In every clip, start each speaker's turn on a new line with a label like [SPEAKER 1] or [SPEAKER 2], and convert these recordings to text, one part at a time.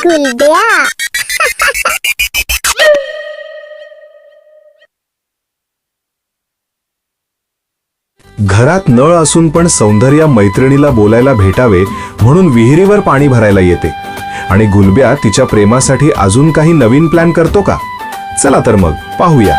[SPEAKER 1] गुलब्या.
[SPEAKER 2] घरात नळ असून पण सौंदर्या मैत्रिणीला बोलायला भेटावे म्हणून विहिरीवर पाणी भरायला येते आणि गुलब्या तिच्या प्रेमासाठी अजून काही नवीन प्लॅन करतो का? चला तर मग पाहूया.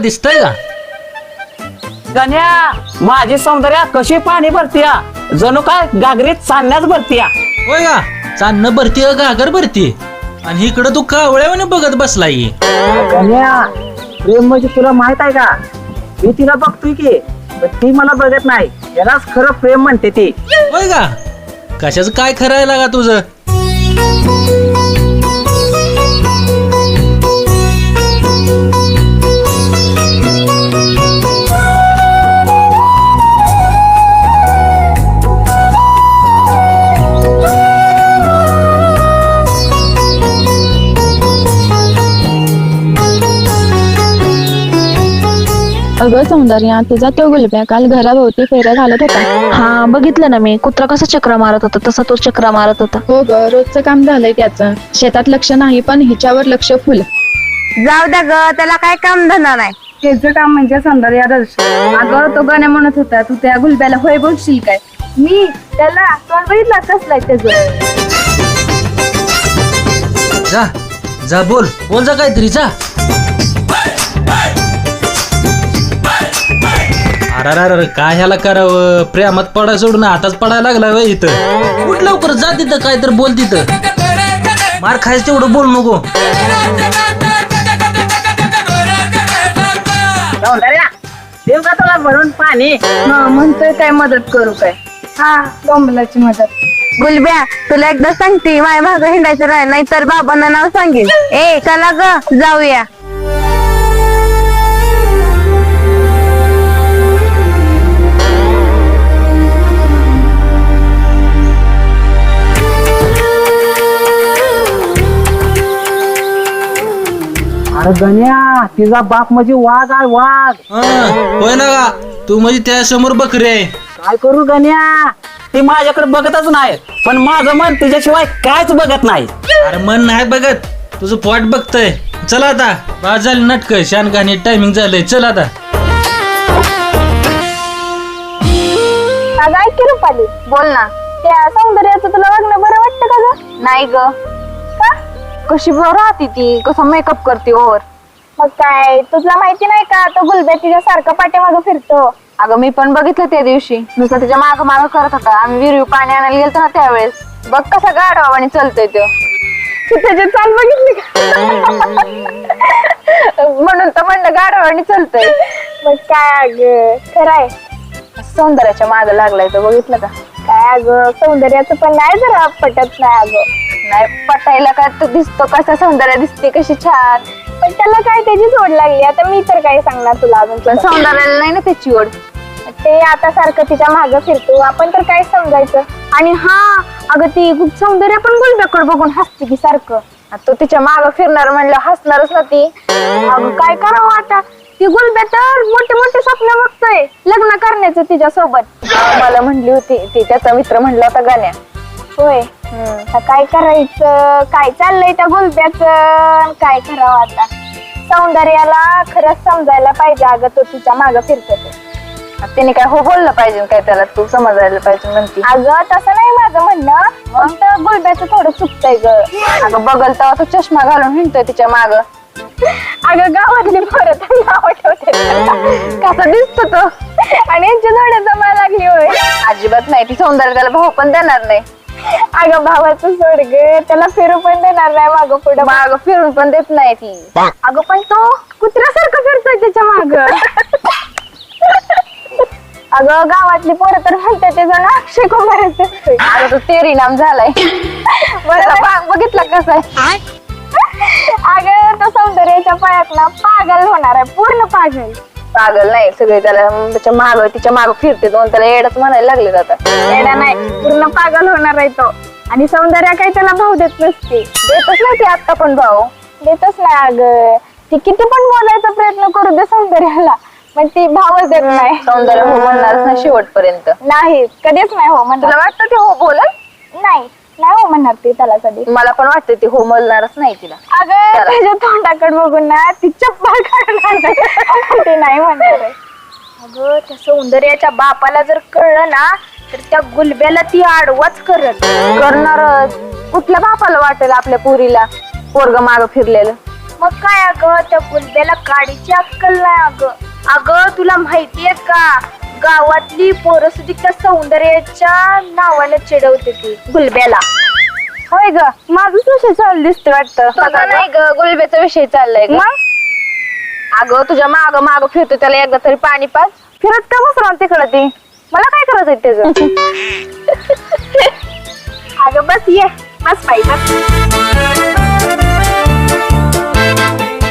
[SPEAKER 3] दिसतंय का
[SPEAKER 4] गण्या, माझी सौंदर्या कशी पाणी भरतीया, जणू काय गागरीत चालण्याच भरतीया.
[SPEAKER 3] होय का? चांदणं भरतीय घागर भरती आणि इकडं तू कावळ्यावाने बघत बसलाय.
[SPEAKER 4] गण्या, प्रेम म्हणजे तुला माहित आहे का? मी तिला बघतोय की पण ती मला बघत नाही. यालाच खरं प्रेम म्हणते ती.
[SPEAKER 3] होय का? कशाच काय खरायला का तुझं?
[SPEAKER 5] अगं सौंदर्या, तुझा तो गुलब्या काल घराभोवती फेऱ्या घालत होता.
[SPEAKER 6] हा बघितलं ना मी. कुत्रा कसा चक्रा मारत होता तसा तो चक्रा मारत होता.
[SPEAKER 5] हो ग, रोजचं काम झालंय त्याचं. शेतात लक्ष नाही पण हिच्यावर लक्ष फुल.
[SPEAKER 7] जाऊ द्या ग, त्याला काय काम धंदा नाही.
[SPEAKER 8] त्याचं काम म्हणजे सौंदर्य आदर्श. अगं तो गाण्या म्हणत होता, तू त्या गुलब्याला होय बोलशील काय? मी त्याला तोंड बघितला कसलाय त्याचं.
[SPEAKER 3] जा जा बोल जा काहीतरी जा. अरे काय ह्याला करावं? प्रेमात पडा सोडून आताच पडायला लागला वय इथं. कुठ लवकर जा तिथं काय तर बोल तिथं. मार खायचं तेवढं बोल नको.
[SPEAKER 4] सौंदर्या, देव का तुला भरून पाणी?
[SPEAKER 8] म्हणतोय काय मदत करू काय? हा, डोंबलाची मदत.
[SPEAKER 7] गुलब्या, तुला एकदा सांगते, माझ्या भाग हिंडायचं राहील, नाही तर बाबांना नाव सांगेल. ए चला ग जाऊया.
[SPEAKER 4] अरे गण्या, तिचा बाप म्हणजे वाघ आहे, वाघ.
[SPEAKER 3] होय ना का? तू म्हणजे त्या समोर बकरी आहे.
[SPEAKER 4] काय करू गण्या, ती माझ्याकडे बघतच नाही पण माझं मन तिच्याशिवाय कायच बघत नाही.
[SPEAKER 3] अरे मन नाही बघत, तुझं पोट बघतय. चला आता बाज झाली नाटक, शानगाणी टायमिंग झालंय. चल आता.
[SPEAKER 8] अगं ऐक की रुपाली,
[SPEAKER 7] बोल ना.
[SPEAKER 8] त्या सौंदर्याचं तुला वागणं बरं वाटतं का ग?
[SPEAKER 7] नाही ग.
[SPEAKER 8] का?
[SPEAKER 7] कशी बरं राहते ती, कसं मेकअप करते ओव्हर.
[SPEAKER 8] मग काय, तुला माहिती नाही का तो गुलब्या तिच्या सारखं पाठीमागं फिरतो.
[SPEAKER 7] अगं मी पण बघितलं त्या दिवशी, नुसतं तिच्या माग माग करत होता. आम्ही विहिरी पाणी आणायला गेलतो ना त्यावेळेस. बघ कसा गाढवा आणि चालतोय तो.
[SPEAKER 8] तू त्याची चाल बघितली का?
[SPEAKER 7] म्हणून तर म्हणलं गाढवा आणि चालतोय.
[SPEAKER 8] मग काय अगं, खरंय.
[SPEAKER 7] सौंदर्याच्या माग लागलाय तो, बघितलं का?
[SPEAKER 8] काय अगं, सौंदर्याचं पण नाही जरा पटत नाही अगं.
[SPEAKER 7] नाही पटायला का? तो दिसतो कसा सौंदर्य दिसते, कशी छान.
[SPEAKER 8] पण त्याला काय त्याची जोड लागली. आता मी तर काय सांगणार तुला अजून.
[SPEAKER 7] पण सौंदर्याला नाही ना त्याची ओढ.
[SPEAKER 8] ते आता सारखं तिच्या मागं फिरतो, आपण तर काय समजायचं. आणि हा अगं, ती सौंदर्य पण गुलब्याकडे बघून हसते की सारखं.
[SPEAKER 7] तो तिच्या माग फिरणार म्हणलं हसणारच ना ती.
[SPEAKER 8] अगं काय करावं आता, ती गुलब्या तर मोठे मोठे स्वप्न बघतोय लग्न करण्याचं तिच्या सोबत.
[SPEAKER 7] मला म्हणली होती ती, त्याचा मित्र म्हणला होता गाण्या.
[SPEAKER 8] होय. आता काय करायचं, काय चाललंय त्या गुलब्याचं, काय करावं आता. सौंदर्याला खरंच समजायला पाहिजे अगं, तो तिच्या मागं फिरतो.
[SPEAKER 7] तिने काय हो बोललं पाहिजे काय, त्याला तू समजायला पाहिजे म्हणते.
[SPEAKER 8] अगं तसं नाही माझं म्हणणं, फक्त गुलब्याचं थोडं चुकतंय ग.
[SPEAKER 7] अगं बघल तेव्हा तो चष्मा घालून हिंडतोय तिच्या माग.
[SPEAKER 8] अगं गावातली पोरं तर नाव ठेवते.
[SPEAKER 7] कसा दिसतो तो.
[SPEAKER 8] आणि यांची जोड्या जमा लागली होय.
[SPEAKER 7] अजिबात नाही, ती सौंदर्य त्याला भाऊ पण देणार नाही.
[SPEAKER 8] अगं भावाचं सोड ग, त्याला फिरू पण देणार नाही मागं पुढं.
[SPEAKER 7] माग फिरून पण देत नाही ती.
[SPEAKER 8] अगं पण तो कुत्र्यासारखं फिरतोय त्याच्या माग. अगं गावातली पोरं तर म्हणते ते जण अक्षय कुमार दिसतोय.
[SPEAKER 7] आता तो तेरी नाम झालाय. बरं बघितलं कसं आहे.
[SPEAKER 8] अगं तो सौंदर्याच्या पायात ना पागल होणार आहे, पूर्ण पागल.
[SPEAKER 7] पागल नाही, सगळे त्याला त्याच्या माग तिच्या माग फिरते दोन, त्याला एडच म्हणायला लागले आता.
[SPEAKER 8] येडा नाही, पूर्ण पागल होणार आहे तो. आणि सौंदर्या काही त्याला भाव देत नसते.
[SPEAKER 7] देतच नाही ती आता पण भाऊ.
[SPEAKER 8] देतच नाही अगं. ती किती पण बोलायचा प्रयत्न करू दे सौंदर्याला, पण ती भावच देत नाही.
[SPEAKER 7] सौंदर्य हो म्हणणारच ना शेवटपर्यंत.
[SPEAKER 8] नाही, कधीच नाही हो म्हणणार.
[SPEAKER 7] तुला वाटतं ते हो बोलल?
[SPEAKER 8] नाही नाही हो म्हणणार ती त्याला कधी.
[SPEAKER 7] मला पण वाटतं ते हो म्हणणारच नाही तिला.
[SPEAKER 8] अगं त्याच्या तोंडाकडे बघून ना ती चप्पल काढणार ते नाही म्हणणार आहे. अगं त्या सौंदर्याच्या बापाला जर कळलं ना तर त्या गुलब्याला ती आडवाच
[SPEAKER 7] करणारच. कुठल्या बापाला वाटेल आपल्या पुरीला पोरग माग फिरलेलं?
[SPEAKER 8] मग काय अगं त्या गुलब्याला काडीची अक्कल नाही अगं. अगं तुला माहितीये का, गावातली पोरं सुद्धा त्या सौंदर्याच्या नावाने चिडवते ती गुलब्याला. होय ग, माझंच विषय चालू दिसते वाटतं.
[SPEAKER 7] तुझा नाही ग, गुलब्याचा विषय चाललाय ग. अगं तुझ्या माग माग फिरतो, त्याला एकदा तरी पाणी पाच.
[SPEAKER 8] फिरत का बस तिकडं ती, मला काय करायचंय त्याचं. अगं बस ये, बस बाई बस.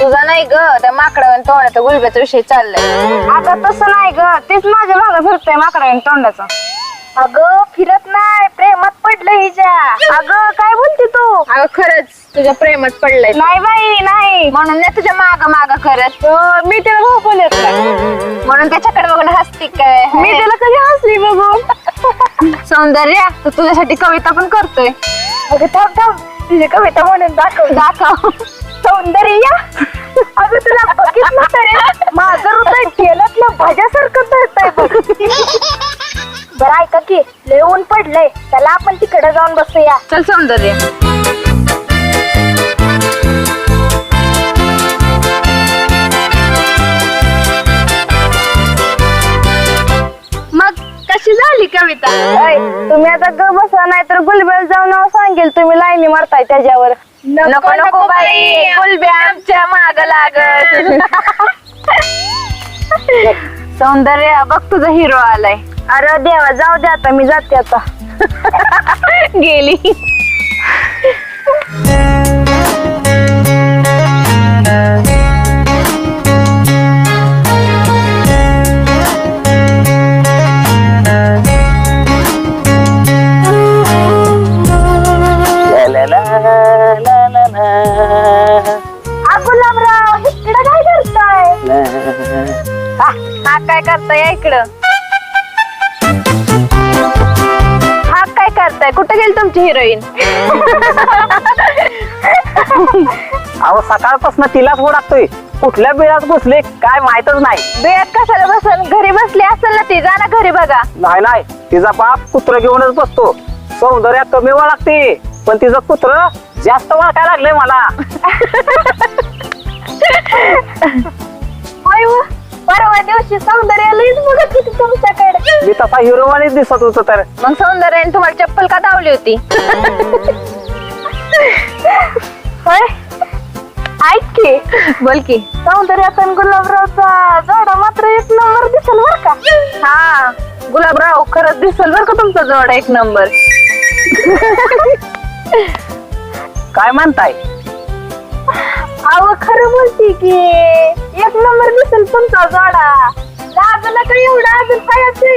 [SPEAKER 7] तुझा नाही ग, त्या माकडावर तोंडाचा गुलब्याचा विषय चाललाय.
[SPEAKER 8] अगं तसं नाही ग, तेच माझ्या मागं फिरतोय माकडाने तोंडाचं. अगं फिरत नाही, प्रेमात पडलं हिच्या. अगं काय बोलते तू.
[SPEAKER 7] अगं खरंच तुझ्या प्रेमात पडलंय.
[SPEAKER 8] नाही बाई नाही,
[SPEAKER 7] म्हणून नाही तुझ्या माग माग करत.
[SPEAKER 8] मी त्याला भाऊ बोलत नाही.
[SPEAKER 7] म्हणून त्याच्याकडे बघून हसती काय?
[SPEAKER 8] मी त्याला कधी हसली बघून.
[SPEAKER 7] सौंदर्य तू तुझ्यासाठी कविता पण करतोय.
[SPEAKER 8] अगं थांब थांब, तुझी कविता म्हणून दाखव. सौंदर्य, अगं तुला बघितलं तरी माझं हृदय तेलातल्या भाज्यासारखं धरतंय बघ. बरं ऐका की, लय ऊन पडलंय, त्याला आपण तिकडे जाऊन बसूया.
[SPEAKER 7] चल सौंदर्य.
[SPEAKER 8] मग कशी झाली कविता? तुम्ही आता ग बसा, नाही तर गुलबेल जाऊन नाव सांगेल तुम्ही लाईनी मारताय त्याच्यावर.
[SPEAKER 7] नको नको बाई, गुलब्या आमच्या माग लागत. सौंदर्य बघ तुझा हिरो आलाय.
[SPEAKER 8] अरे देवा, जाऊ दे आता, मी जाते आता.
[SPEAKER 7] गेली.
[SPEAKER 8] गुलाबराव, इकडं काय करताय?
[SPEAKER 7] हा काय करताय इकडं? हा काय करताय? कुठे गेली तुमची हिरोईन?
[SPEAKER 4] अहो सकाळपासून तिलाच ओळखतोय, कुठल्या बिळात घुसले काय माहितच नाही.
[SPEAKER 7] बेळात कशाला बसन? घरी बसली असेल ना ती, जा ना घरी बघा.
[SPEAKER 4] नाही तिचा बाप कुत्र घेऊनच बसतो. सौंदर्या कमी ओळखते, पण तिचं कुत्र जास्त ओळखायला लागले मला.
[SPEAKER 8] परवा दिवशी सौंदर्य लईच बघत होती तुमच्याकडे.
[SPEAKER 4] मी तसा हिरोवानीच दिसत होतो तर.
[SPEAKER 7] मग सौंदर्याने तुम्हाला चप्पल का धावली होती?
[SPEAKER 8] होय, ऐक की,
[SPEAKER 7] बोल की.
[SPEAKER 8] सौंदर्याचा आणि गुलाबरावचा जोडा मात्र एक नंबर दिसेल बर का.
[SPEAKER 7] हा गुलाबराव, खरंच दिसल बर का तुमचा जोडा एक नंबर.
[SPEAKER 4] काय म्हणताय?
[SPEAKER 8] अहो खरं बोलती की एक नंबर दिसेल तुमचा जोडा. लागलं का एवढा अजून पायाचे.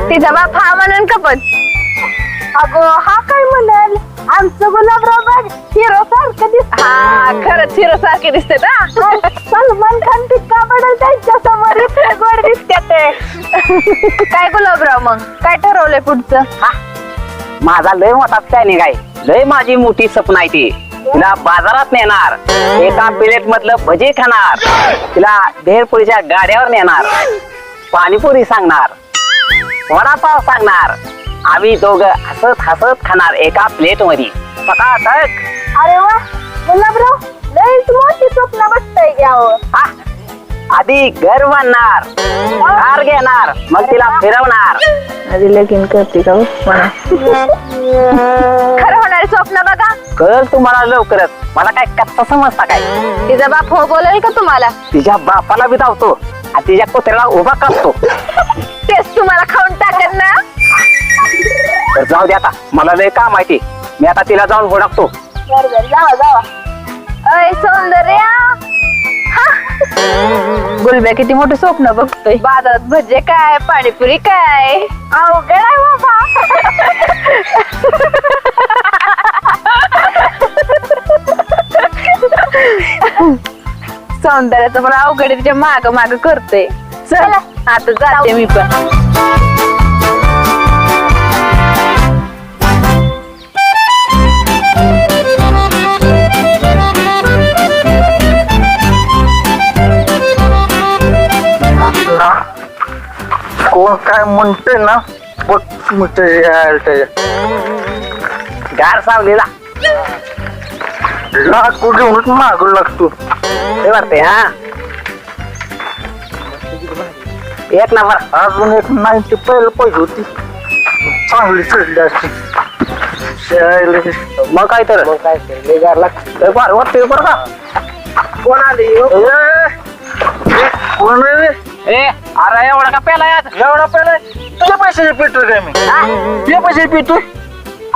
[SPEAKER 7] तिचा बाप हा म्हणून कपत.
[SPEAKER 8] अगं हा काय म्हणाल, आमचं गुलाबराव बघ हिरो सारखं दिसत.
[SPEAKER 7] हा खरंच हिरो सारखे दिसते ना.
[SPEAKER 8] सलमान खान टिक्का पडेल त्यांच्या समोर गोड दिसते ते.
[SPEAKER 7] काय गुलाबराव, मग काय ठरवलंय पुढचं?
[SPEAKER 4] माझा लय मोठा प्लॅनिंग आहे. लय माझी मोठी स्वप्न आहे ती. तिला बाजारात नेणार, एका प्लेट मधलं भजी खाणार, तिला भेळपुरीच्या गाड्यावर नेणार, पाणीपुरी सांगणार, वडापाव सांगणार. आम्ही दोघं हसत हसत खाणार एका प्लेट मध्ये. पटापट.
[SPEAKER 8] अरे वा गुलाबराव, लयच मोठी स्वप्न बघताय घ्यावं.
[SPEAKER 4] आधी घर बांधणार, कार घेणार, मग तिला फिरवणार.
[SPEAKER 7] आधी लगीन करते का खरं होणारे स्वप्न बघा.
[SPEAKER 4] कळ तुम्हाला लवकरच. मला काय कच्चा समजता काय?
[SPEAKER 7] तिचा बाप हो बोलेल का तुम्हाला?
[SPEAKER 4] तिच्या बापाला बी धावतो, आणि तिच्या कुत्र्याला उभा करतो.
[SPEAKER 8] तेच तुम्हाला खाऊन टाकत ना.
[SPEAKER 4] तर जाऊ दे आता, मला लय काम माहिती. मी आता तिला जाऊन हुडकतो.
[SPEAKER 8] बरं जावा जावा. अय सौंदर्या, गुलब्या किती मोठं स्वप्न बघतोय. बाजारात भजे काय, पाणीपुरी काय, अवघड आहे बाबा. सौंदर्याचं पण अवघड आहे, तिच्या माग माग करतोय. चला आता जाते मी पण.
[SPEAKER 1] कोण काय म्हणते ना बघ
[SPEAKER 4] गार सावलीला
[SPEAKER 1] लाकूड घेऊनच मागू लागतो.
[SPEAKER 4] ते वाटते. हा एक नंबर.
[SPEAKER 1] अजून एक 90 पहिलं पाहिजे होती, चांगली चढली असती.
[SPEAKER 4] मग काय तर गार लागते. बरं वाटते बरं का. कोण आली?
[SPEAKER 1] कोण आहे रे?
[SPEAKER 4] ए अरे एवढा का पेला यात?
[SPEAKER 1] एवढा पहिला तुझ्या पैशाचे पेटोय काय मी? तुझ्या पैशाचे पेटोय?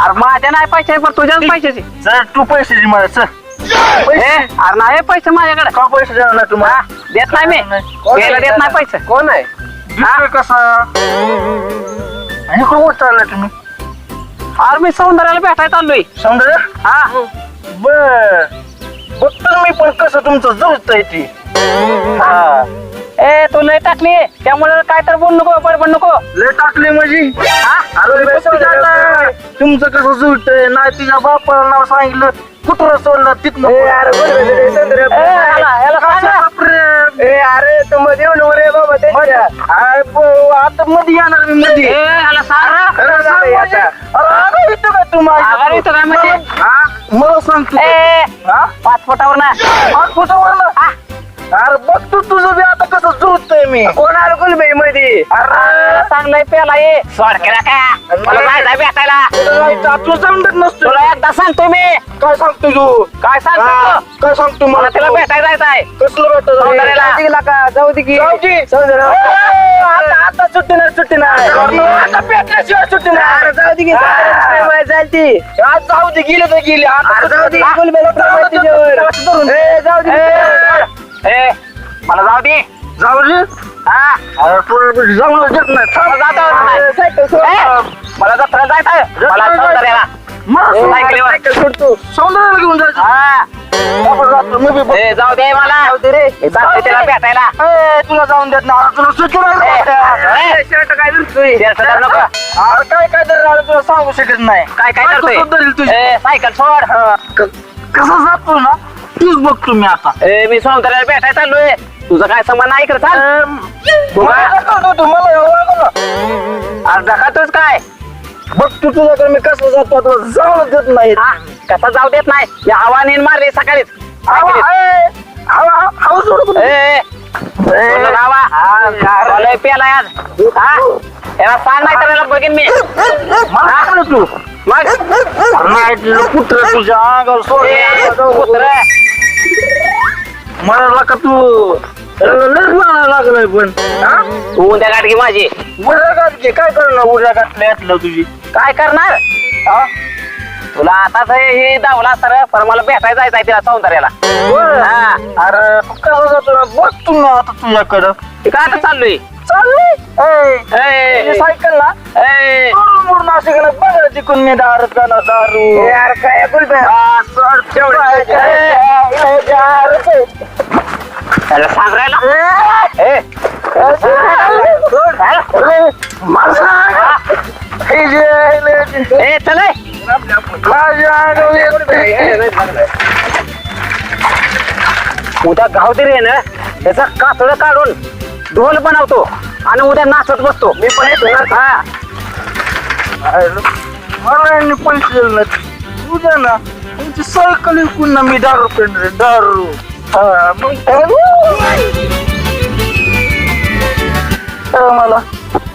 [SPEAKER 4] अरे माझ्या नाही पैसे, पण तुझ्याच पैशाचे.
[SPEAKER 1] चल तू पैशाची मला चल.
[SPEAKER 4] अरे नाही पैसे माझ्याकडे.
[SPEAKER 1] का पैसे देणार नाही तुम्हाला?
[SPEAKER 4] देत नाही मी. गेला देत नाही पैसे. कोण आहे?
[SPEAKER 1] दिसतोय कसा? आणि कोण चाललाय तुम्ही?
[SPEAKER 4] अरे मी सौंदर्याला भेटायला चाललोय.
[SPEAKER 1] सौंदर्य?
[SPEAKER 4] हा
[SPEAKER 1] बर बघतो मी पण कसं तुमचं जुळतंय ती. हा
[SPEAKER 4] ए तू लय टाकली, त्यामुळे काय तर बोल नको, बडबड नको.
[SPEAKER 1] लय टाकली माझी.
[SPEAKER 4] अरे
[SPEAKER 1] तुमचं कसं जुळतंय? नाही तिच्या बापाला नाव सांगितलं, कुठं सोडलं तिथनं.
[SPEAKER 4] अरे तू मध्ये रे बाबा
[SPEAKER 1] आता मध्ये येणार मी मध्ये. मला सांगतो
[SPEAKER 4] 5 फुटावर ना.
[SPEAKER 1] 5 फुटावर ना. अरे बघ तू तुझं बी आता कसं जुळतंय मी.
[SPEAKER 4] कोण आलं गुलबाई मध्ये?
[SPEAKER 1] अरे
[SPEAKER 4] चांगलाय पेला ये सोड केला का मला जायचं भेटायला.
[SPEAKER 1] तू समजत नसतो.
[SPEAKER 4] तुला एकदा सांगतो मी.
[SPEAKER 1] काय सांगतो तू?
[SPEAKER 4] काय सांगतो?
[SPEAKER 1] काय सांगतो
[SPEAKER 4] मला
[SPEAKER 1] मला
[SPEAKER 4] तिला भेटायला जायचं आहे.
[SPEAKER 1] कसलं
[SPEAKER 4] सौंदर्याला.
[SPEAKER 1] भेटायला?
[SPEAKER 4] जाऊ दे की.
[SPEAKER 1] आता सुट्टी नाही सुट्टी नाही. आता भेटल्याशिवाय सुट्टी नाही.
[SPEAKER 4] जाऊ दे की. चालती
[SPEAKER 1] आज जाऊ दे गेले तर गेले. आता
[SPEAKER 4] जाऊ दे. ए मला जाऊ दे.
[SPEAKER 1] जाऊ दे.
[SPEAKER 4] हा
[SPEAKER 1] अरे तुला जाऊन देत नाही.
[SPEAKER 4] मला जाता येत नाही. मला जत्रा जायचं. मला सौंदर्याला. सायकलीवर.
[SPEAKER 1] सोडतो सौंदर्याला घेऊन जायचं.
[SPEAKER 4] हा
[SPEAKER 1] आपण जातो मी बी.
[SPEAKER 4] ए जाऊ दे मला. जाऊ त्याला भेटायला.
[SPEAKER 1] तुला जाऊन देत नाही. तुला सुट्टी नाही.
[SPEAKER 4] शर्ट काय धरतोय? नको.
[SPEAKER 1] अरे काय काय तर राहिलं तुला सांगू शकत नाही.
[SPEAKER 4] काय काय
[SPEAKER 1] बायको
[SPEAKER 4] करतोय?
[SPEAKER 1] सुद्धा दिली तुझी.
[SPEAKER 4] ए, सायकल सोड.
[SPEAKER 1] कसं जातो ना तूच बघतो मी आता.
[SPEAKER 4] ए मी सौंदर्याला भेटायला चाललोय. तुझं काय समान नाही कर चाल.
[SPEAKER 1] मला दाखवतो, मला एवढं ना.
[SPEAKER 4] अर्धा खातोच काय?
[SPEAKER 1] बघ तू तुझ्याकडे मी कसं जातो आता जाऊन देत नाही.
[SPEAKER 4] हा कसा जाऊ देत नाही. या हवाने मारली सकाळीच.
[SPEAKER 1] हवा सोड.
[SPEAKER 4] ए पेला आज. हा याला सांग नाही तर याला बघीन मी.
[SPEAKER 1] मला तू
[SPEAKER 4] मग
[SPEAKER 1] नाही कुत्र तुझ्या अंगावर सोड.
[SPEAKER 4] कुत्र
[SPEAKER 1] मला का तू लग्न लागलाय पण.
[SPEAKER 4] तू उद्या गाठ घे माझी.
[SPEAKER 1] उद्या गाठ काय करणार? उद्या गाठल्या यातलं तुझी
[SPEAKER 4] काय करणार?
[SPEAKER 1] हा?
[SPEAKER 4] तुला आताच हे दावला सर पण मला भेटायला जायचं आहे तिला सौंदर्याला. हा
[SPEAKER 1] अरे तू कसं जातो ना बघ तू ना आता तुझ्याकडं.
[SPEAKER 4] ते काय आता चाललोय?
[SPEAKER 1] चालली सायकल ना
[SPEAKER 4] ए
[SPEAKER 1] सोडून मोडून असे गेलं बघा तिकून मी दारू गाणं दारू.
[SPEAKER 4] यार काय बोलतोय? त्याला सांगायला ए चले उद्या गावतरी आहे ना त्याचा कातड काढून ढोल बनवतो आणि उद्या नाचत बसतो. मी पण येतो. हा
[SPEAKER 1] मला यांनी पैसे दिले नाहीत. उद्या ना तुमची सायकल विकून ना मी दारू पेणार दारू. हा मग मला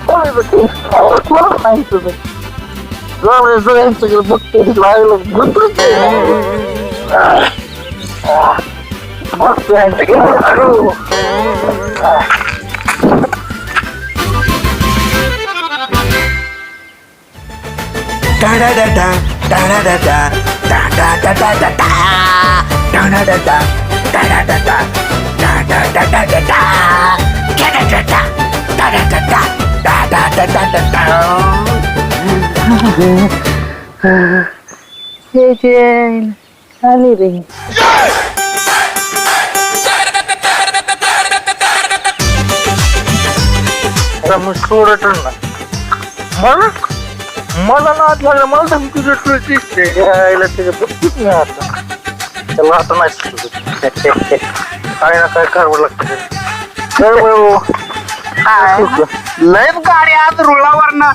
[SPEAKER 1] मला नाही तुझं सगळ्यांचं बघतो मग सोडत ना मला नाद लागला मला धमकी देतोय दिसते यायला त्याच्या बघतीच नाही आता त्याला आता नाही सुचत. काय ना काय करावं लागतं लयच गाडी आज रुळावर ना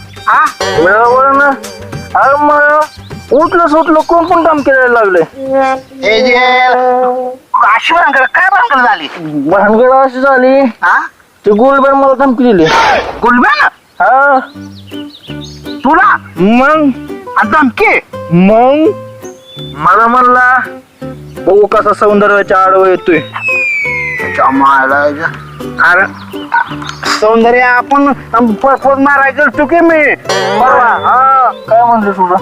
[SPEAKER 1] रुळावर ना अरे मग उठलं सुटलं कोण पण काम करायला लागले
[SPEAKER 4] अशी भानगड काय भानगड झाली
[SPEAKER 1] भानगड अशी झाली
[SPEAKER 4] हा
[SPEAKER 1] ते गोलबेर मला धमकी दिली
[SPEAKER 4] गुलबेन
[SPEAKER 1] हा
[SPEAKER 4] तुला
[SPEAKER 1] मग
[SPEAKER 4] धमकी
[SPEAKER 1] मग मला म्हणला बघू कसा सौंदर्याच्या आडवं येतोय
[SPEAKER 4] अरे सौंदर्य आपण परपोज मारायचं असतो की मी
[SPEAKER 1] परवा हा काय म्हणले तुला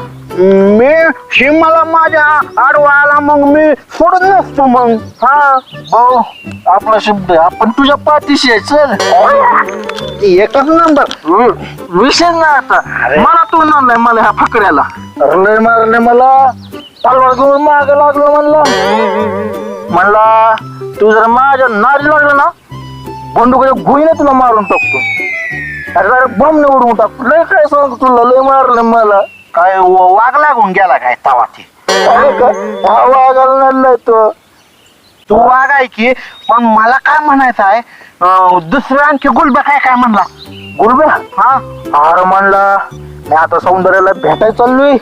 [SPEAKER 4] मी ही मला माझ्या आडवा आला मग मी सोडत नसतो मग
[SPEAKER 1] हा भाऊ आपला शब्द आहे. आपण तुझ्या पाठीशी आहे चल
[SPEAKER 4] एकच नंबर
[SPEAKER 1] विषय नाही आता मला तू नाही मला ह्या फकऱ्याला लय मारले मला तलवार घेऊन माग लागलो म्हणला तू जर माझ्या नारी लागला ना बंदुकाच्या गोळीने तुला मारून टाकतो अरे बम उडवून टाकतो लय काय सांगतो तुला लय मारलं मला
[SPEAKER 4] काय वाघ लागून गेला काय तवा ते
[SPEAKER 1] वागायला नाही तो
[SPEAKER 4] तू वाघ आहे की पण मला काय म्हणायचं आहे दुसरं आणखी गुलब्या काय म्हणला
[SPEAKER 1] गुलब्या हा अरे म्हणला मी आता सौंदर्याला भेटायला चाललोय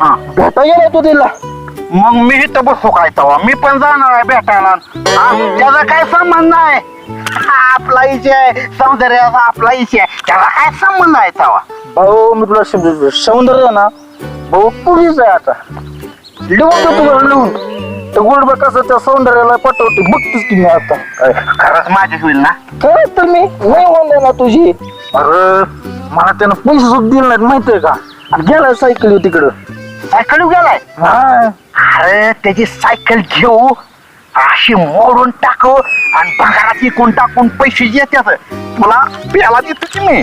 [SPEAKER 4] हा
[SPEAKER 1] भेटायला येतो तिला
[SPEAKER 4] मग मी इथं बसू काय तवा मी पण जाणार आहे भेटायला हा, त्याचा काय संबंध आहे आपला इशे आहे सौंदर्याचा आपला इशे आहे त्याला काय संबंध आहे तवा
[SPEAKER 1] भाऊ मी तुला शब्द देतो. सौंदर्य ना भाऊ तुझीच आहे आता लिहून देतो तुला लिहून तर गुलबा कसं त्या सौंदर्याला पटवते बघतोच की मी आता
[SPEAKER 4] खरंच माझी होईल ना
[SPEAKER 1] काय तर मी नाही म्हणलं ना तुझी अरे मला त्यानं पैसे सुद्धा दिले नाहीत माहितीये का आणि गेलाय सायकल तिकडं
[SPEAKER 4] सायकल गेलाय
[SPEAKER 1] हा
[SPEAKER 4] अरे त्याची सायकल घेऊ अशी मोडून टाकू आणि पगारात विकून टाकून पैसे येतात तुला प्याला देतो की मी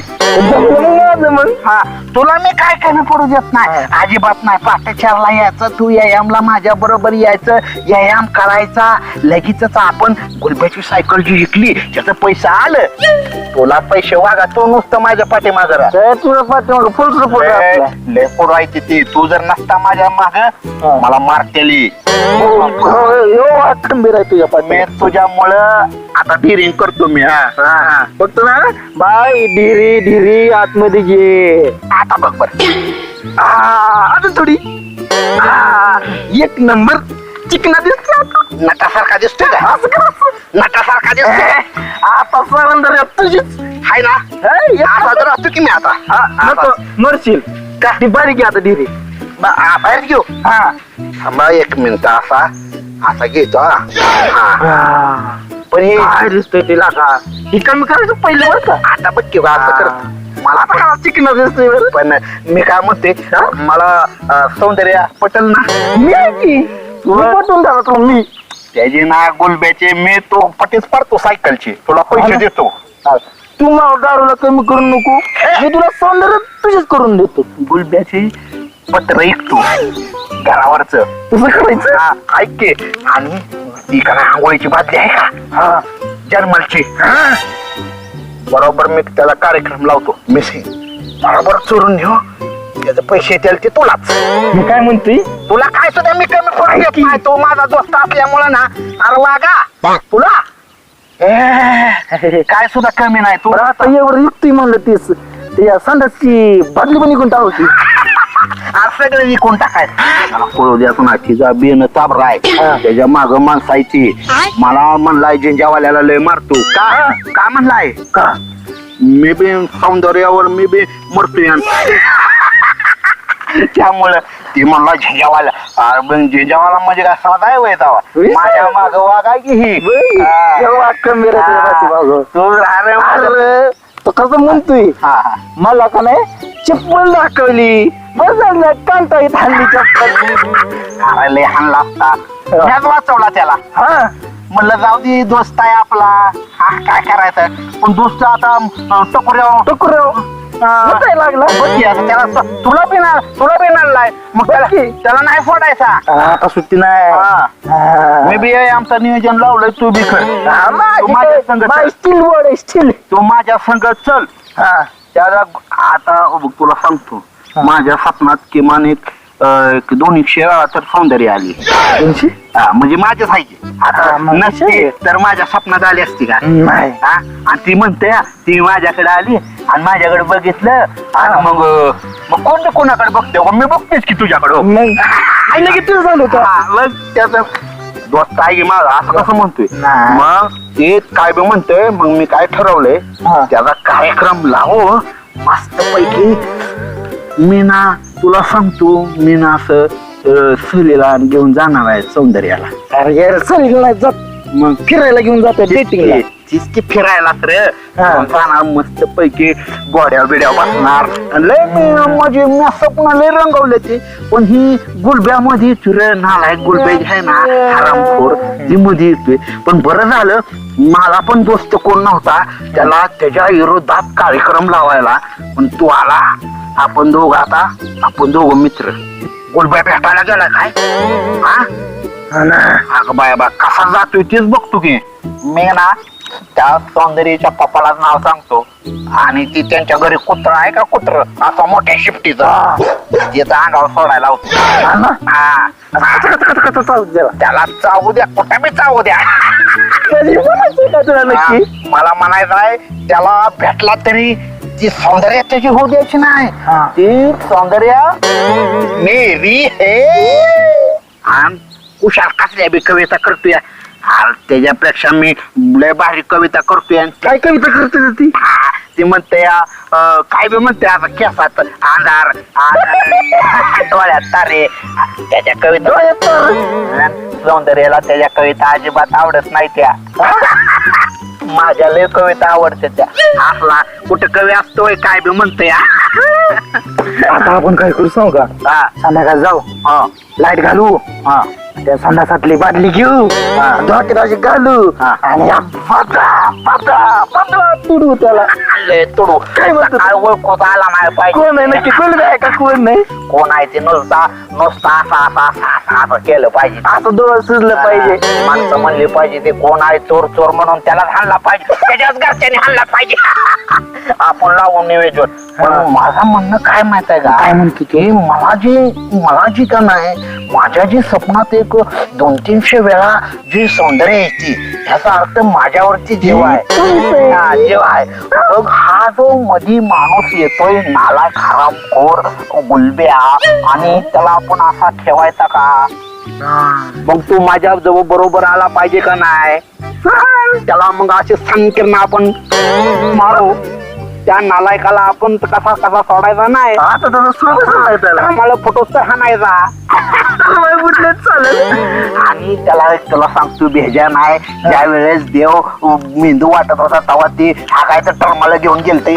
[SPEAKER 1] मग
[SPEAKER 4] हा तुला मी काय कमी पडू देत नाही अजिबात नाही पाटे चारला यायचं तू व्यायामला माझ्या बरोबर यायचं व्यायाम करायचा लगेचच आपण गुलब्याची सायकल जी विकली त्याचं पैसा आलं तुला पैसे वागा तू नुसतं माझ्या पाठीमागं राहा
[SPEAKER 1] तुझ्या पाठीमाग फुल सपोर्ट
[SPEAKER 4] लय पुरवायची ती तू जर नसता माझ्या माग मला मारतेली
[SPEAKER 1] खंबीर आहे तुझ्या
[SPEAKER 4] मी
[SPEAKER 1] पाठी
[SPEAKER 4] तुझ्यामुळं आता डिरिंग करतो मी हा
[SPEAKER 1] बघतो ना बाय ढिरी ढिरी आतमध्ये घे
[SPEAKER 4] आता बघ बर
[SPEAKER 1] अजून थोडी एक नंबर चिकना दिसते आता
[SPEAKER 4] नटासारखा दिसतोय का नटासारखा दिसतोय
[SPEAKER 1] आता सौंदर्य तुझीच
[SPEAKER 4] हाय ना असा तर असतो की मी आता
[SPEAKER 1] नको मरशील का ती बारीक आहे आता ढिरी
[SPEAKER 4] बाहेर घेऊ
[SPEAKER 1] हा
[SPEAKER 4] थांबा एक मिनिट असा घेतो हा पण हे
[SPEAKER 1] काय दिसतोय तिला का ही कमी करायचं पहिलं बरं का
[SPEAKER 4] आता बघ किंवा असं करत मला पण
[SPEAKER 1] आता चिकना दिसतोय बरं
[SPEAKER 4] पण मी काय म्हणते मला सौंदर्य पटल ना
[SPEAKER 1] मी आहे की तुला पटवून द्या तो मी
[SPEAKER 4] त्याची ना गुलब्याचे मी तो पटीच पाडतो सायकलची तुला पैसे देतो
[SPEAKER 1] तू मला दारूला कमी करू नको मी तुला सौंदर्य तुझेच करून देतो
[SPEAKER 4] गुलब्याचे पत्र ऐकतो घरावरच
[SPEAKER 1] तुझं करायचं
[SPEAKER 4] हा ऐक की आणि ती का आंघोळीची बादली आहे का जर्मलची बरोबर मी त्याला कार्यक्रम लावतो मिसिंग बरोबर चोरून घेऊ त्याचे पैसे येतील ते तुलाच
[SPEAKER 1] मी काय म्हणतोय
[SPEAKER 4] तुला काय सुद्धा मी कमी पडू देत नाही तो माझा दोस्त असल्यामुळे ना अरे वागा तुला काय सुद्धा कमी नाही तू
[SPEAKER 1] बरं आता एवढं युक्ती म्हणलं तीच त्या संडासची बाटली पण निघून टाकायची
[SPEAKER 4] आज सगळं विकून टाकायचं पळू द्या पुन्हा तिचा बेन ताबराय त्याच्या माग माणसायची मला म्हणलाय झिंजावाल्याला लय मारतो का म्हणलाय
[SPEAKER 1] का
[SPEAKER 4] मी बी सौंदर्यावर मी बी मरतोय त्यामुळं ती म्हणला झिंजावाला झिंजावाला म्हणजे काय साधा आहे वय तवा माझ्या माग वागाय की ही
[SPEAKER 1] तू अरे तो कसं म्हणतोय मला का नाही चप्पल दाखवली बस झालं कांता येत हल्ली चप्पल.
[SPEAKER 4] अरे लय हाणला असता ह्याच वाचवला त्याला.
[SPEAKER 1] हा
[SPEAKER 4] म्हणलं जाऊ दे दोस्त आहे आपला, हा काय करायचं. पण दोस्त आता टकुऱ्या
[SPEAKER 1] लागला
[SPEAKER 4] तुला पिणार मग त्याला नाही फोडायचा.
[SPEAKER 1] आता सुट्टी नाही.
[SPEAKER 4] मी बी आमचं नियोजन लावलंय, तू बी कर. तू माझ्या संग चल.
[SPEAKER 1] Steel board steel.
[SPEAKER 4] तू माझ्या संग चल. त्याला आता बघ तुला सांगतो, माझ्या स्वप्नात किमान एक 200 वेळा तर सौंदर्य आली. म्हणजे माझ्याच आहे. आता नसते तर माझ्या स्वप्नात आली असती का
[SPEAKER 1] नाही.
[SPEAKER 4] आणि ती म्हणते ती माझ्याकडे आली आणि माझ्याकडे बघितलं आणि मग कोण कोणाकडे बघते, मी बघतेच की तुझ्याकडं.
[SPEAKER 1] मग किती झालं होतं.
[SPEAKER 4] मग त्याचं दोस्त आहे की माझा असं कसं म्हणतोय. मग ते काय बी म्हणतोय. मग मी काय ठरवलंय, त्याचा कार्यक्रम लावो मस्त पैकी. मी ना तुला सांगतो, मी ना असं सहलीला घेऊन जाणार आहे सौंदर्याला.
[SPEAKER 1] अरे सहलीला नाही जात,
[SPEAKER 4] मग
[SPEAKER 1] फिरायला घेऊन जातो डेटिंगला.
[SPEAKER 4] तीच की फिरायला तर जाणार मस्त पैकी, गोड्या बिड्या बसणार. लय म्हणजे मी स्वप्न लय रंगवले ते. पण ही गुलब्यामध्ये फिर नालायक गुलब्या आहे ना हरामखोर, ती मध्ये येतोय. पण बरं झालं मला पण दोस्त कोण नव्हता त्याला त्याच्या विरोधात कार्यक्रम लावायला. पण तू आला. आपण दोघं मित्र. गुलब्या भेटायला गेला काय अगं बाय बा कसा जातोय तेच बघतो की मी ना. त्या सौंदर्याच्या पप्पालाच नाव सांगतो आणि ती त्यांच्या घरी कुत्रा आहे का कुत्र असं मोठ्या शिफ्टीचा त्याचा अंगावर सोडायला होतो. त्याला चावू द्या, कुठं बी चावू द्या. मला म्हणायचं आहे त्याला भेटला तरी ती सौंदर्य त्याची होऊ द्यायची नाही. ती सौंदर्य मेरी हे. आणि हुशार कसल्या बी कविता करतोय. त्याच्यापेक्षा मी लय भारी कविता करतोय.
[SPEAKER 1] काय कविता करते ती.
[SPEAKER 4] ती म्हणते काय बी म्हणते आता केसात अंधार डोळ्यात तारे. त्याच्या कविता सौंदर्याला त्याच्या कविता अजिबात आवडत नाही. त्या माझ्या लय कविता आवडते त्या. असला कुठे कवी असतोय काय बी म्हणतोय.
[SPEAKER 1] आता आपण काय करू सांगू का, संध्याकाळ जाऊ, लाईट घालू, त्या संध्याकाळली बाटली घेऊ, धोक्याची घालू आणि तुडू त्याला.
[SPEAKER 4] तुडू काय ओळखत आला नाही पाहिजे.
[SPEAKER 1] कोण आहे नक्की, कोण आहे का कोण नाही,
[SPEAKER 4] कोण आहे ते नुसता असं केलं पाहिजे.
[SPEAKER 1] असं डोळं सुजलं पाहिजे.
[SPEAKER 4] माणसं म्हणले पाहिजे ते कोण आहे चोर चोर म्हणून त्याला हाणला पाहिजे, त्याच्याच घरच्याने हाणला पाहिजे. आपण लावून निवेदन. पण माझं म्हणणं काय माहित आहे का,
[SPEAKER 1] काय म्हणते
[SPEAKER 4] की मला जी का नाही माझ्या जी स्वप्नात एक 200-300 वेळा जी सौंदर्य येते ह्याचा अर्थ माझ्यावरती जीव आहे. जीव आहे. मग हा जो मधी माणूस येतोय नाला खराबखोर गुलब्या आणि त्याला आपण असा ठेवायचा का. मग तू माझ्या जवळ बरोबर आला पाहिजे का नाही. त्याला मग असे संकीर्ण आपण मारू. त्या नालायकाला आपण कसा सोडायचा नाही.
[SPEAKER 1] आता त्याला
[SPEAKER 4] मला फोटोस तर हाणायचा. आणि त्याला सांगतो भेजा नाही. ज्या वेळेस देव मेंदू वाटत होता तेव्हा ते हाकायचं टर्माला घेऊन गेलते.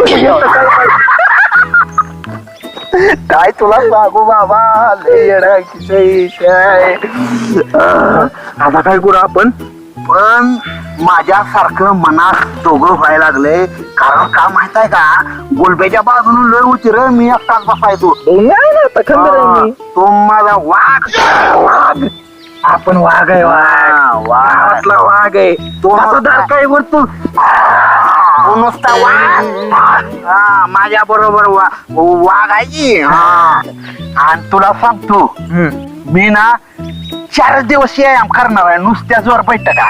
[SPEAKER 4] काय तुला सांगू बाबा,
[SPEAKER 1] आता काय करू आपण.
[SPEAKER 4] पण माझ्यासारखं मनात दोघं व्हायला लागले. कारण का माहित आहे का, गुलब्याच्या बाजून लय होती रे, मी एकटाच बसायचो. तो माझा वाघ.
[SPEAKER 1] आपण वाघ आहे, वाघ आहे.
[SPEAKER 4] तो
[SPEAKER 1] काय बोलतो
[SPEAKER 4] नुसता वाघ. माझ्या बरोबर वाघायची. आणि तुला सांगतो मी ना 4 दिवस व्यायाम करणार आहे नुसत्या जोर बैठका.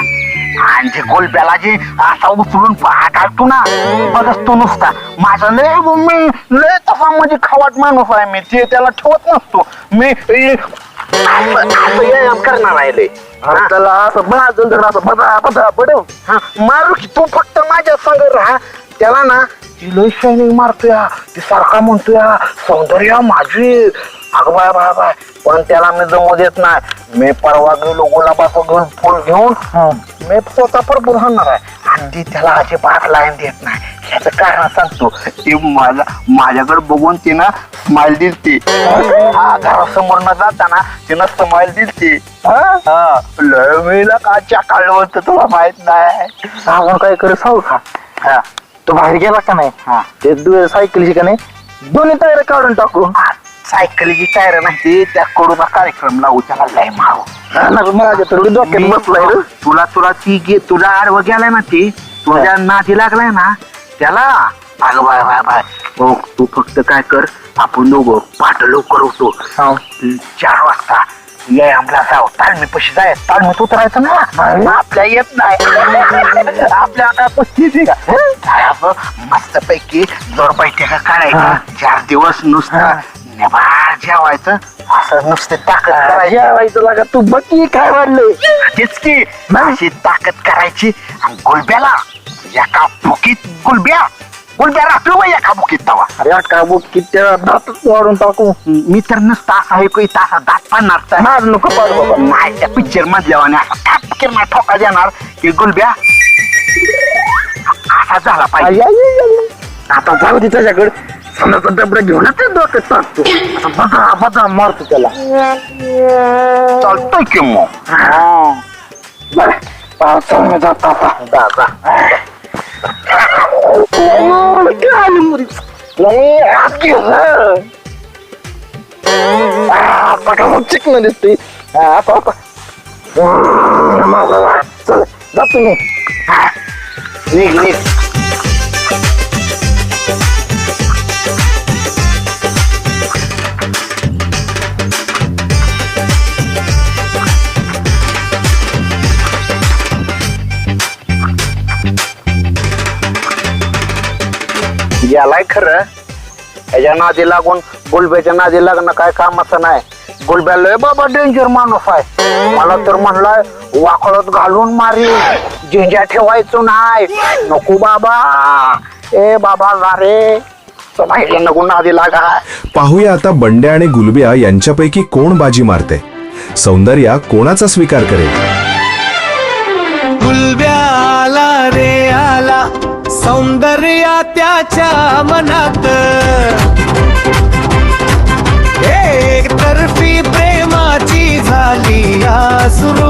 [SPEAKER 4] आणि जे गोलब्याला जे असा उचलून काढतो ना बघच तो नुसता माझा लय तसा म्हणजे खवाट माणूस आहे. मी ते त्याला ठेवत नसतो. मी व्यायाम करणार आहे लय.
[SPEAKER 1] त्याला असं बाजून धर, असं बदा पडव
[SPEAKER 4] मारू की तू फक्त माझ्या संग राहा. त्याला ना ती लय शायनिंग मारतोय. ती सारखा म्हणतोय सौंदर्य माझी. अगं बाय पण त्याला मी जमू देत नाही. मी परवा गेलो गुलाबाचं घेऊन फुल घेऊन मी स्वतः बरोबर होणार आहे. आणि ती त्याला अजिबात लाईन देत नाही. ह्याचं कारण सांगतो. ती माझ्याकडे बघून ती ना
[SPEAKER 1] स्माइल दिलती घरासमोर न जाताना तिनं स्माइल दिलती लय वेळेला का काढलं होतं तुला माहित नाही आपण काय कर सांगू का तो बाहेर गेला का नाही ते सायकलची का नाही दोन्ही टायर काढून टाकू सायकलीची टायर नाही त्या कडूचा कार्यक्रम लावू त्याला लय मारू माझ्या तर डोक्यात बसलाय रे. तुला ती तुला आडवं गेलाय ना ती तुझ्या नादी लागलाय ना त्याला अगं बाय बाय बाय हो तू फक्त काय कर आपण दोघं पाठ लवकर होतो 4 वाजता व्यायामला जाऊ तालमी पशी जाय तालमीत उतरायचं ना आपल्या येत नाही आपल्या आता 35 का मस्त पैकी जोर बैठका काढायचा 4 दिवस नुसतं नेबार जेवायचं असं नुसते ताकद जेवायचं लागा तू बघी काय वाढलंय तेच की अशी ताकद करायची आणि गुलब्याला एका फुकीत गुलब्या राहतो बा एका बुकीत तवा अरे एका बुकीत त्या दातच वाढून टाकू मी तर नुसता असा ऐकू असा दात पाडणार माझं नको पाडू नाही त्या पिक्चर मधल्यावाने असा किरणा ठोका देणार की गुलब्या असा झाला पाहिजे आता जाऊ दे त्याच्याकडे सोन्याचा डबडा घेऊन ते डोक्यात टाकतो बदा बदा मारतो त्याला चालतोय की मग बरं पावसाळ्यात जाता आता चिकन दिसते जातो मी निघ गेलाय खरं त्याच्या नादी लागून गुलब्याच्या नादी लागणं काय कामाचं नाही गुलब्या लय बाबा डेंजर माणूस आहे मला तर म्हणलाय वाकळत घालून मारी जिंजा ठेवायचो नाही नको बाबा ए बाबा रे माहिती नको नादी लागा
[SPEAKER 2] पाहूया आता बंड्या आणि गुलब्या यांच्यापैकी कोण बाजी मारते सौंदर्या कोणाचा स्वीकार करेल
[SPEAKER 9] गुलब्या आला रे आला सौंदर्या त्याच्या मनात एकतर्फी प्रेमाची झाली सुरुवात